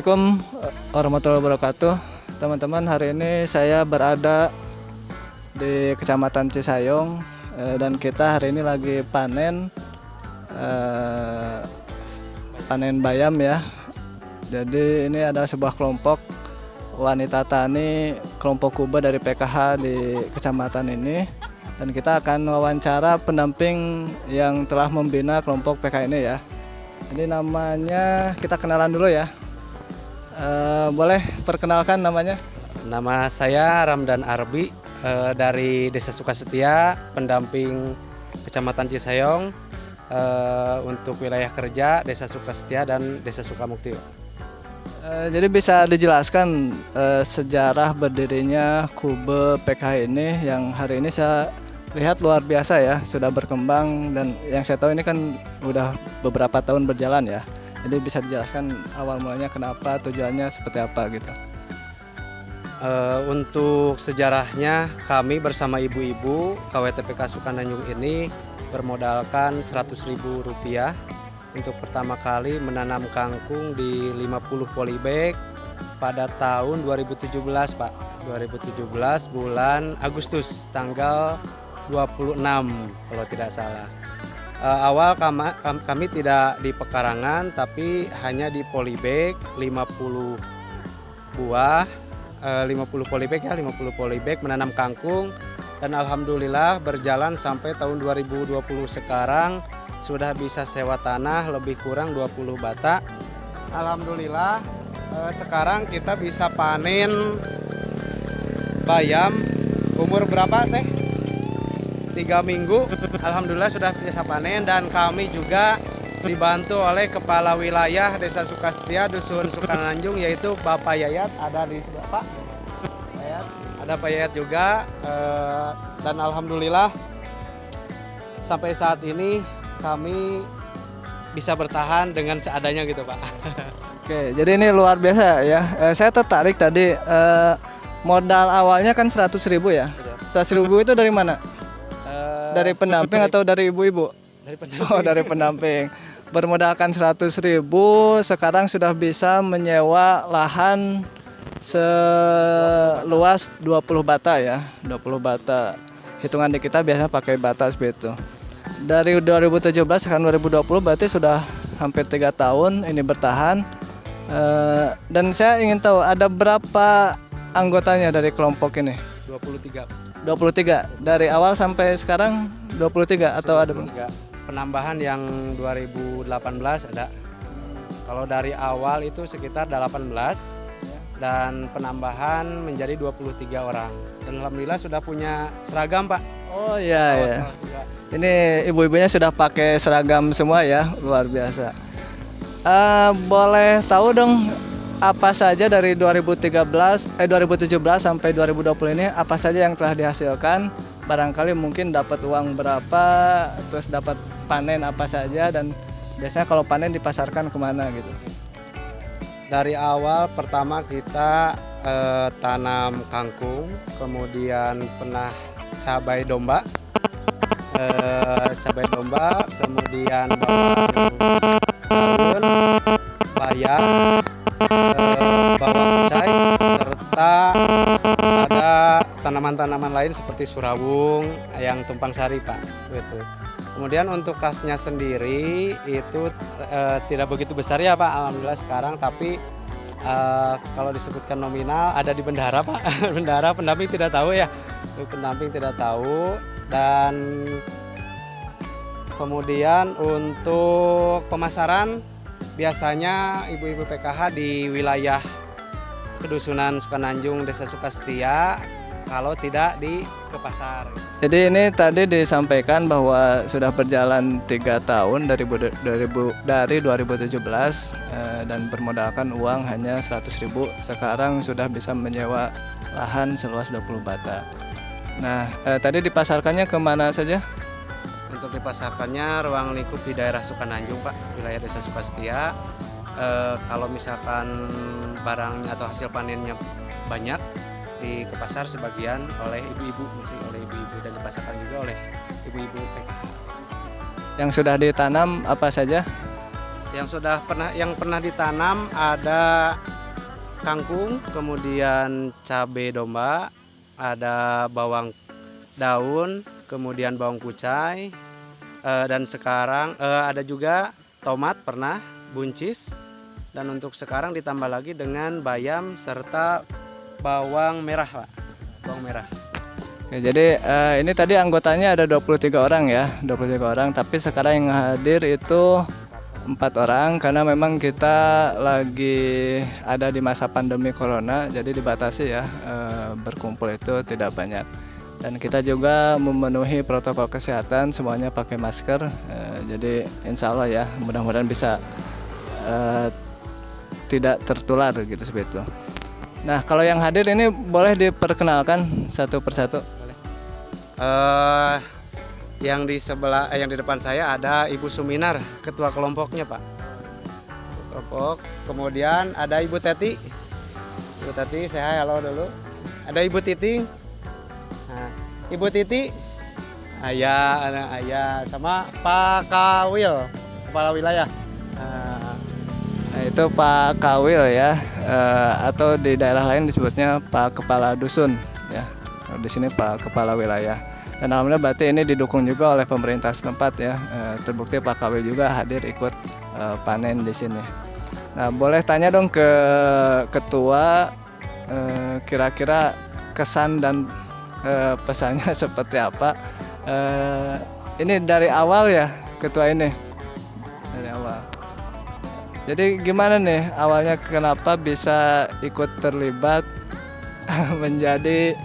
Assalamualaikum warahmatullahi wabarakatuh. Teman-teman, hari ini saya berada di Kecamatan Cisayong dan kita hari ini lagi panen bayam ya. Jadi ini ada sebuah kelompok wanita tani, kelompok Kuba dari PKH di kecamatan ini, dan kita akan wawancara pendamping yang telah membina kelompok PKH ini ya. Ini namanya, kita kenalan dulu ya. Boleh perkenalkan namanya? Nama saya Ramdan Arbi dari Desa Sukasetia, pendamping Kecamatan Cisayong untuk wilayah kerja Desa Sukasetia dan Desa Sukamukti. Jadi bisa dijelaskan sejarah berdirinya Kube PKH ini yang hari ini saya lihat luar biasa ya, sudah berkembang, dan yang saya tahu ini kan udah beberapa tahun berjalan ya. Jadi bisa dijelaskan awal mulanya kenapa, tujuannya seperti apa gitu. Untuk sejarahnya, kami bersama ibu-ibu KWTPK Sukananjung ini bermodalkan Rp100.000 untuk pertama kali menanam kangkung di 50 polybag pada tahun 2017 Pak. 2017 bulan Agustus tanggal 26 kalau tidak salah. Awal kami tidak di pekarangan tapi hanya di polybag 50 buah, 50 polybag ya, 50 polybag menanam kangkung, dan alhamdulillah berjalan sampai tahun 2020 sekarang sudah bisa sewa tanah lebih kurang 20 bata. Alhamdulillah sekarang kita bisa panen bayam umur berapa teh? 3 minggu, alhamdulillah sudah bisa panen, dan kami juga dibantu oleh Kepala Wilayah Desa Sukasetia Dusun Sukananjung yaitu Bapak Yayat, ada di sebelah Pak Yayat, ada Pak Yayat juga, dan alhamdulillah sampai saat ini kami bisa bertahan dengan seadanya gitu Pak. Oke, jadi ini luar biasa ya. Saya tertarik tadi, modal awalnya kan 100.000 ya. 100.000 itu dari mana? Dari pendamping atau dari ibu-ibu? Dari pendamping. Oh, dari pendamping. Bermodalkan 100.000, sekarang sudah bisa menyewa lahan seluas 20 bata ya. 20 bata. Hitungan di kita biasanya pakai bata seperti itu. Dari 2017 sekarang 2020 berarti sudah hampir 3 tahun ini bertahan. Dan saya ingin tahu ada berapa anggotanya dari kelompok ini? 23 dari awal sampai sekarang 23 atau ada penambahan yang 2018 ada. Kalau dari awal itu sekitar 18 dan penambahan menjadi 23 orang. Dan alhamdulillah sudah punya seragam Pak. Oh iya ya. Ini ibu-ibunya sudah pakai seragam semua ya, luar biasa. Boleh tahu dong apa saja dari 2017 sampai 2020 ini, apa saja yang telah dihasilkan? Barangkali mungkin dapat uang berapa, terus dapat panen apa saja, dan biasanya kalau panen dipasarkan kemana gitu. Dari awal pertama kita tanam kangkung, kemudian pernah cabai domba, kemudian daun, bayam, bawang pecah, serta ada tanaman-tanaman lain seperti surawung yang tumpang sari Pak. Gitu. Kemudian untuk kasnya sendiri itu tidak begitu besar ya Pak, alhamdulillah sekarang, tapi kalau disebutkan nominal ada di bendahara Pak. Bendahara, pendamping tidak tahu ya, pendamping tidak tahu. Dan kemudian untuk pemasaran biasanya ibu-ibu PKH di wilayah Kedusunan Sukananjung Desa Sukasetia, kalau tidak ke pasar. Jadi ini tadi disampaikan bahwa sudah berjalan 3 tahun dari 2017 dan bermodalkan uang hanya 100.000. Sekarang sudah bisa menyewa lahan seluas 20 bata. Nah, tadi dipasarkannya kemana saja? Untuk dipasarkannya ruang lingkup di daerah Sukananjung Pak, wilayah Desa Sukasetia. Kalau misalkan barangnya atau hasil panennya banyak, ke pasar sebagian oleh ibu-ibu, dan dipasarkan juga oleh ibu-ibu PKH. Yang sudah ditanam apa saja? Yang pernah ditanam ada kangkung, kemudian cabai domba, ada bawang daun, kemudian bawang kucai, dan sekarang ada juga tomat pernah, buncis, dan untuk sekarang ditambah lagi dengan bayam serta bawang merah, Pak. Bawang merah. Oke, jadi ini tadi anggotanya ada 23 orang ya, 23 orang, tapi sekarang yang hadir itu 4 orang karena memang kita lagi ada di masa pandemi corona, jadi dibatasi ya, berkumpul itu tidak banyak. Dan kita juga memenuhi protokol kesehatan, semuanya pakai masker, jadi insya Allah ya, mudah-mudahan bisa tidak tertular gitu seperti itu. Nah, kalau yang hadir ini boleh diperkenalkan satu persatu. Yang di sebelah, yang di depan saya ada Ibu Suminar, ketua kelompoknya, Pak. Kelompok. Kemudian ada Ibu Teti. Ibu Teti, saya halo dulu. Ada Ibu Titing. Nah, Ibu Titi, Ayah, sama Pak Kawil, kepala wilayah. Nah, itu Pak Kawil ya, atau di daerah lain disebutnya Pak Kepala Dusun ya. Di sini Pak Kepala Wilayah. Dan alhamdulillah berarti ini didukung juga oleh pemerintah setempat ya. Terbukti Pak Kawil juga hadir ikut panen di sini. Nah, boleh tanya dong ke ketua, kira-kira kesan dan pesannya seperti apa? Ini dari awal ya ketua ini, dari awal. Jadi gimana nih awalnya kenapa bisa ikut terlibat menjadi,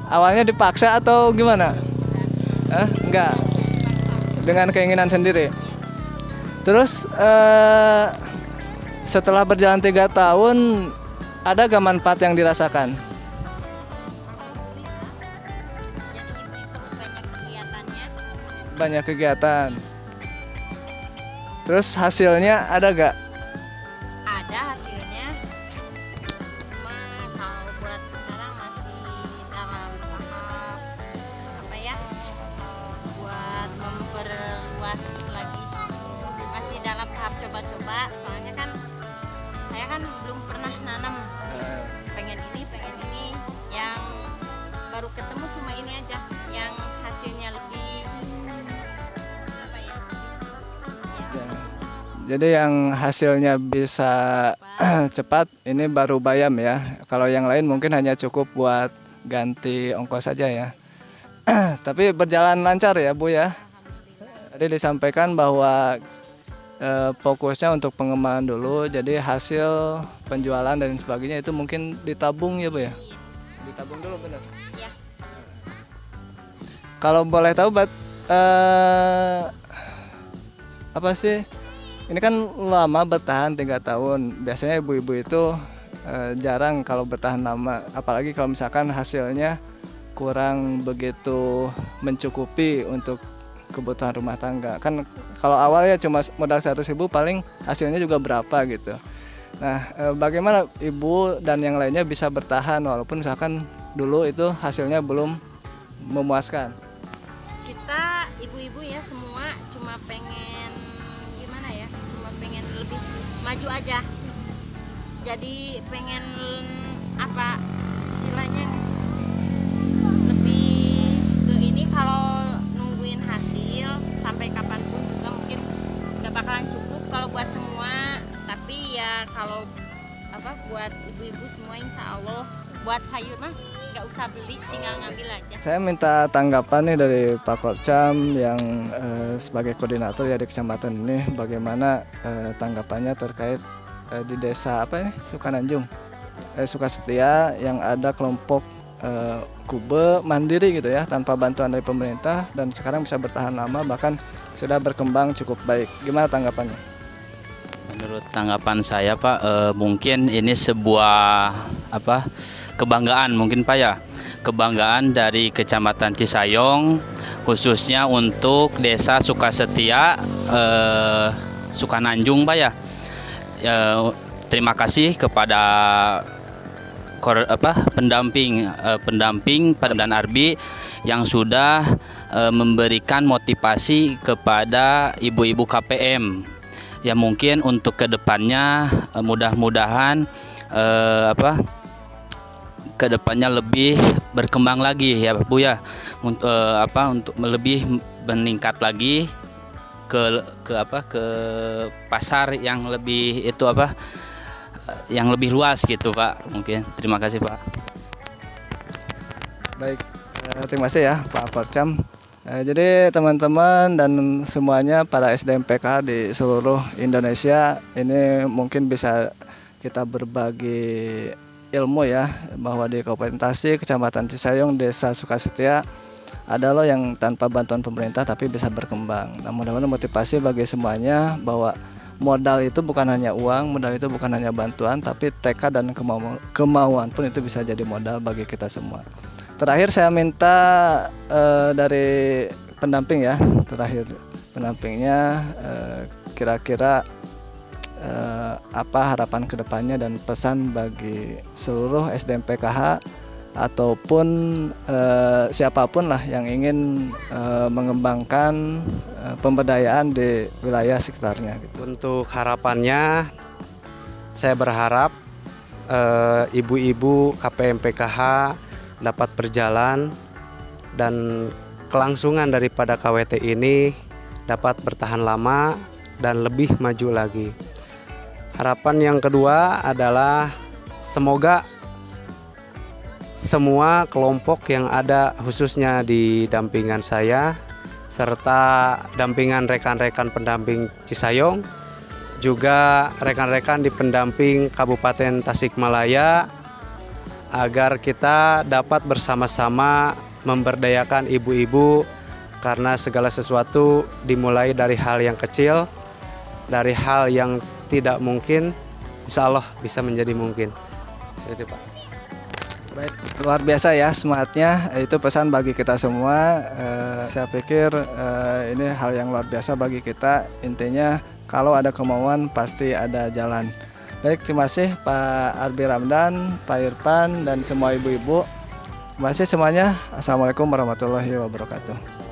awalnya dipaksa atau gimana? Enggak, dengan keinginan sendiri. Terus setelah berjalan 3 tahun ada gak manfaat yang dirasakan? Banyak kegiatan. Terus hasilnya ada gak? Ada hasilnya, cuma kalau buat sekarang masih dalam tahap apa ya, buat memperluas lagi, masih dalam tahap coba-coba. Soalnya kan saya kan belum pernah nanam, pengen ini, yang baru ketemu cuma ini aja, yang hasilnya lebih apa ya, Jadi yang hasilnya bisa cepat ini baru bayam ya. Kalau yang lain mungkin hanya cukup buat ganti ongkos saja ya. Tapi berjalan lancar ya Bu ya. Tadi disampaikan bahwa fokusnya untuk pengembangan dulu. Jadi hasil penjualan dan sebagainya itu mungkin ditabung ya Bu ya. Ditabung dulu benar. ya. Kalau boleh tahu apa sih? Ini kan lama bertahan 3 tahun. Biasanya ibu-ibu itu jarang kalau bertahan lama, apalagi kalau misalkan hasilnya kurang begitu mencukupi untuk kebutuhan rumah tangga. Kan kalau awalnya cuma modal 100.000 paling hasilnya juga berapa gitu. Nah, bagaimana ibu dan yang lainnya bisa bertahan walaupun misalkan dulu itu hasilnya belum memuaskan? Kita ibu-ibu ya semua cuma pengen gimana ya, cuma pengen lebih maju aja, jadi pengen apa istilahnya, lebih ke ini. Kalau nungguin hasil sampai kapanpun juga mungkin gak bakalan cukup kalau buat semua, tapi ya kalau apa buat ibu-ibu semua insya Allah buat sayur mah nggak usah beli, tinggal ngambil aja. Saya minta tanggapan nih dari Pak Korcam yang sebagai koordinator ya di kecamatan ini, bagaimana tanggapannya terkait di desa apa ini Sukananjung, Sukasetia, yang ada kelompok kube mandiri gitu ya, tanpa bantuan dari pemerintah, dan sekarang bisa bertahan lama bahkan sudah berkembang cukup baik. Gimana tanggapannya? Menurut tanggapan saya Pak, mungkin ini sebuah kebanggaan mungkin Pak ya, kebanggaan dari Kecamatan Cisayong khususnya untuk Desa Sukasetia Sukananjung Pak ya. Terima kasih kepada pendamping Pak dan Arbi yang sudah memberikan motivasi kepada ibu-ibu KPM. Ya mungkin untuk kedepannya mudah-mudahan apa kedepannya lebih berkembang lagi ya Bu ya, untuk untuk lebih meningkat lagi ke pasar yang lebih itu yang lebih luas gitu Pak. Mungkin terima kasih Pak. Baik, terima kasih ya Pak Porcam. Jadi teman-teman dan semuanya para SDMPK di seluruh Indonesia ini mungkin bisa kita berbagi ilmu ya, bahwa di Kabupaten Tasik, Kecamatan Cisayong, Desa Sukasetia ada loh yang tanpa bantuan pemerintah tapi bisa berkembang. Nah, mudah-mudahan motivasi bagi semuanya bahwa modal itu bukan hanya uang, modal itu bukan hanya bantuan, tapi tekad dan kemauan pun itu bisa jadi modal bagi kita semua. Terakhir saya minta dari pendamping ya, terakhir pendampingnya kira-kira apa harapan kedepannya dan pesan bagi seluruh SDMPKH ataupun siapapun lah yang ingin mengembangkan pemberdayaan di wilayah sekitarnya gitu. Untuk harapannya, saya berharap ibu-ibu KPMPKH dapat berjalan dan kelangsungan daripada KWT ini dapat bertahan lama dan lebih maju lagi. Harapan yang kedua adalah semoga semua kelompok yang ada khususnya di dampingan saya serta dampingan rekan-rekan pendamping Cisayong, juga rekan-rekan di pendamping Kabupaten Tasikmalaya, agar kita dapat bersama-sama memberdayakan ibu-ibu, karena segala sesuatu dimulai dari hal yang kecil, dari hal yang tidak mungkin, insya Allah bisa menjadi mungkin. Itu Pak. Baik, luar biasa ya semangatnya, itu pesan bagi kita semua. Saya pikir ini hal yang luar biasa bagi kita. Intinya kalau ada kemauan pasti ada jalan. Baik, terima kasih Pak Arbi Ramdan, Pak Irfan, dan semua ibu-ibu. Terima kasih semuanya. Assalamualaikum warahmatullahi wabarakatuh.